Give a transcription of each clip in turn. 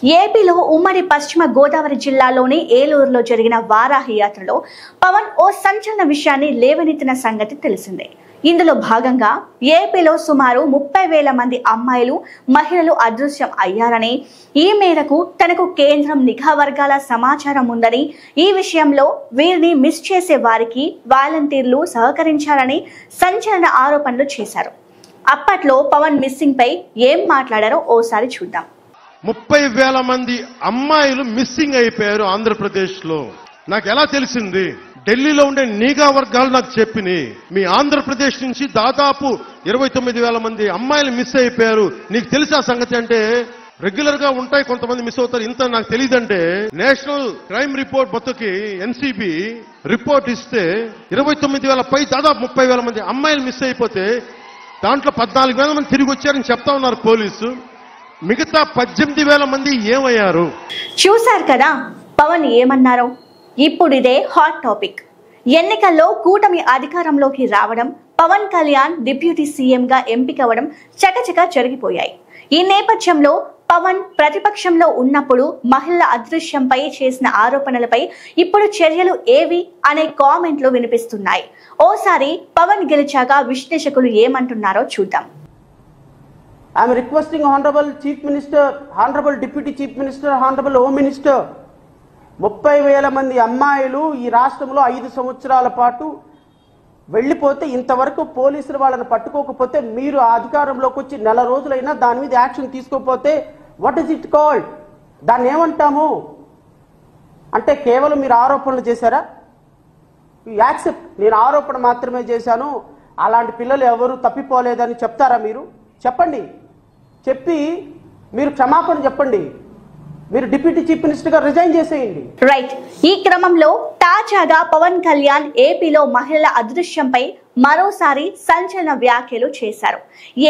ఏపీలో ఉమ్మడి పశ్చిమ గోదావరి జిల్లాలోని ఏలూరులో జరిగిన వారాహి యాత్రలో పవన్ ఓ సంచలన విషయాన్ని లేవనెత్తిన సంగతి తెలిసిందే. ఇందులో భాగంగా ఏపీలో సుమారు 30,000 మంది అమ్మాయిలు, మహిళలు అదృశ్యం అయ్యారని, ఈ మేరకు తనకు కేంద్రం నిఘా వర్గాల సమాచారం ఉందని, ఈ విషయంలో వీరిని మిస్ చేసే వారికి వాలంటీర్లు సహకరించారని సంచలన ఆరోపణలు చేశారు. అప్పట్లో పవన్ మిస్సింగ్ పై ఏం మాట్లాడారో ఓసారి చూద్దాం. 30,000 మంది అమ్మాయిలు మిస్సింగ్ అయిపోయారు ఆంధ్రప్రదేశ్ లో. నాకు ఎలా తెలిసింది? ఢిల్లీలో ఉండే నిఘా వర్గాలు నాకు చెప్పినాయి. మీ ఆంధ్రప్రదేశ్ నుంచి దాదాపు 29,000 మంది అమ్మాయిలు మిస్ అయిపోయారు. నీకు తెలిసే సంగతి అంటే రెగ్యులర్ గా ఉంటాయి, కొంతమంది మిస్ అవుతారు. ఇంత నాకు తెలియదంటే నేషనల్ క్రైమ్ రిపోర్ట్ బతుకి ఎన్సీబీ రిపోర్ట్ ఇస్తే 29,000 పై దాదాపు 30,000 మంది అమ్మాయిలు మిస్ అయిపోతే దాంట్లో 14,000 మంది తిరిగి వచ్చారని చెప్తా ఉన్నారు పోలీసు. మిగతా 18,000 మంది ఏమయ్యారు? చూశారు కదా పవన్ ఏమన్నారో. ఇప్పుడు ఇదే హాట్ టాపిక్. ఎన్నికల్లో కూటమి అధికారంలోకి రావడం, పవన్ కళ్యాణ్ డిప్యూటీ సీఎం గా ఎంపికవడం చకచకా జరిగిపోయాయి. ఈ నేపథ్యంలో పవన్ ప్రతిపక్షంలో ఉన్నప్పుడు మహిళల అదృశ్యంపై చేసిన ఆరోపణలపై ఇప్పుడు చర్యలు ఏవి అనే కామెంట్లు వినిపిస్తున్నాయి. ఓసారి పవన్ గెలిచాక విశ్లేషకులు ఏమంటున్నారో చూద్దాం. I am requesting Honorable Chief Minister, Honorable Deputy Chief Minister, Honorable Home Minister, 30,000 మంది అమ్మాయిలు ఈ రాష్ట్రంలో 5 సంవత్సరాల పాటు వెళ్ళిపోతే ఇంతవరకు పోలీసులు వాళ్ళని పట్టుకోకపోతే, మీరు అధికారంలోకి వచ్చి నెల రోజులైనా దాని మీద యాక్షన్ తీసుకోకపోతే వాట్ ఇస్ ఇట్ కాల్డ్? దాన్ని ఏమంటాము? అంటే కేవలం మీరు ఆరోపణలు చేశారా? యాక్సెప్ట్, నేను ఆరోపణ మాత్రమే చేశాను, అలాంటి పిల్లలు ఎవరు తప్పిపోలేదని చెప్తారా? మీరు చెప్పండి. చెప్పి మీరు క్షమాపణ చెప్పండి. మీరు డిప్యూటీ చీఫ్ మినిస్టర్ గా రిజైన్ చేసేయండి. రైట్. ఈ క్రమంలో తాజాగా పవన్ కళ్యాణ్ ఏపీలో మహిళల అదృశ్యంపై మరోసారి సంచలన వ్యాఖ్యలు చేశారు.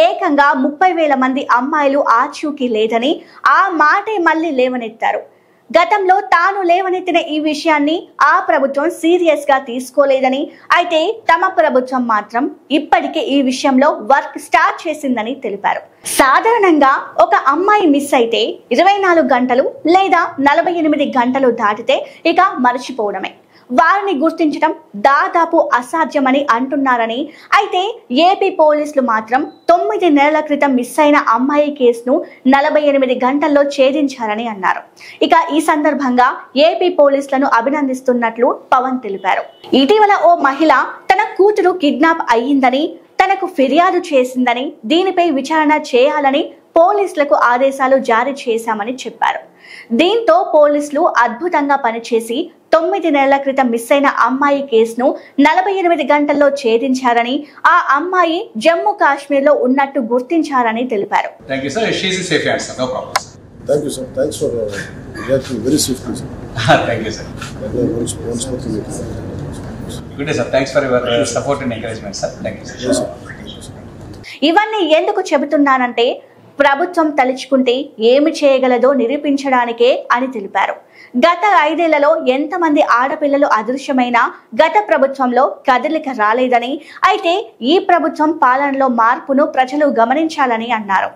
ఏకంగా 30,000 మంది అమ్మాయిలు ఆచూకీ లేదని ఆ మాటే మళ్ళీ లేవనెత్తారు. గతంలో తాను లేవనెత్తిన ఈ విషయాన్ని ఆ ప్రభుత్వం సీరియస్ గా తీసుకోలేదని, అయితే తమ ప్రభుత్వం మాత్రం ఇప్పటికే ఈ విషయంలో వర్క్ స్టార్ట్ చేసిందని తెలిపారు. సాధారణంగా ఒక అమ్మాయి మిస్ అయితే 24 గంటలు లేదా 48 గంటలు దాటితే ఇక మర్చిపోవడమే. వారిని గుర్తించడం దాదాపు అసాధ్యమని అంటున్నారని, అయితే ఏపీ పోలీసులు మాత్రం 9 నెలల క్రితం మిస్ అయిన అమ్మాయి కేసును 48 గంటల్లో ఛేదించారని అన్నారు. ఇక ఈ సందర్భంగా ఏపీ పోలీసులను అభినందిస్తున్నట్లు పవన్ తెలిపారు. ఇటీవల ఓ మహిళ తన కూతురు కిడ్నాప్ అయ్యిందని, తనకు ఫిర్యాదు చేసిందని, దీనిపై విచారణ చేయాలని పోలీసులకు ఆదేశాలు జారీ చేశామని చెప్పారు. దీంతో పోలీసులు అద్భుతంగా పనిచేసి 9 నెలల క్రితం మిస్ అయిన అమ్మాయి కేసును 48 గంటల్లో ఛేదించారని, ఆ అమ్మాయి జమ్మూ కాశ్మీర్ లో ఉన్నట్టు గుర్తించారని తెలిపారు. Thank you, sir. She is safe and sir. No problem, sir. Thank you, sir. Thanks for reacting very swiftly, sir. Thank you, sir. Once more to make Good day, sir. Thanks for your support and encouragement, sir. Thank you, sir. Yes, sir. ఇవన్నీ ఎందుకు చెబుతున్నానంటే ప్రభుత్వం తలుచుకుంటే ఏమి చేయగలదో నిరూపించడానికే అని తెలిపారు. గత 5 ఏళ్లలో ఎంతమంది ఆడపిల్లలు అదృశ్యమైనా గత ప్రభుత్వంలో కదలిక రాలేదని, అయితే ఈ ప్రభుత్వం పాలనలో మార్పును ప్రజలు గమనించాలని అన్నారు.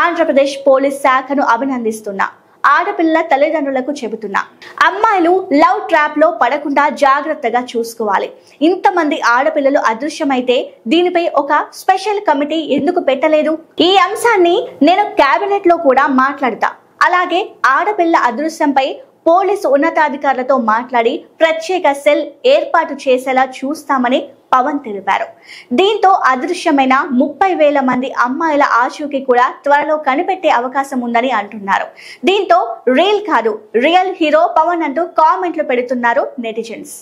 ఆంధ్రప్రదేశ్ పోలీస్ శాఖను అభినందిస్తున్నా, ఆడపిల్లల తల్లిదండ్రులకు చెబుతున్నా, అమ్మాయిలు లవ్ ట్రాప్ లో పడకుండా జాగ్రత్తగా చూసుకోవాలి. ఇంతమంది ఆడపిల్లలు అదృశ్యమైతే దీనిపై ఒక స్పెషల్ కమిటీ ఎందుకు పెట్టలేదు? ఈ అంశాన్ని నేను కేబినెట్ లో కూడా మాట్లాడతా. అలాగే ఆడపిల్ల అదృశ్యంపై పోలీసు ఉన్నతాధికారులతో మాట్లాడి ప్రత్యేక సెల్ ఏర్పాటు చేసేలా చూస్తామని పవన్ తెలిపారు. దీంతో అదృశ్యమైన 30,000 మంది అమ్మాయిల ఆచూకీ కూడా త్వరలో కనిపెట్టే అవకాశం ఉందని అంటున్నారు. దీంతో రీల్ కాదు, రియల్ హీరో పవన్ అంటూ కామెంట్లు పెడుతున్నారు నెటిజన్స్.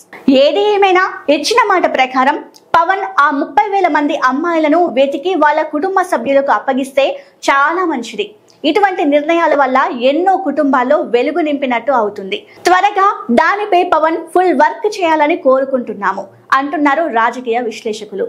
ఏది ఏమైనా ఇచ్చిన మాట ప్రకారం పవన్ ఆ 30,000 మంది అమ్మాయిలను వెతికి వాళ్ళ కుటుంబ సభ్యులకు అప్పగిస్తే చాలా మంచిది. ఇటువంటి నిర్ణయాల వల్ల ఎన్నో కుటుంబాల్లో వెలుగు నింపినట్టు అవుతుంది. త్వరగా దానిపై పవన్ ఫుల్ వర్క్ చేయాలని కోరుకుంటున్నాము అంటున్నారు రాజకీయ విశ్లేషకులు.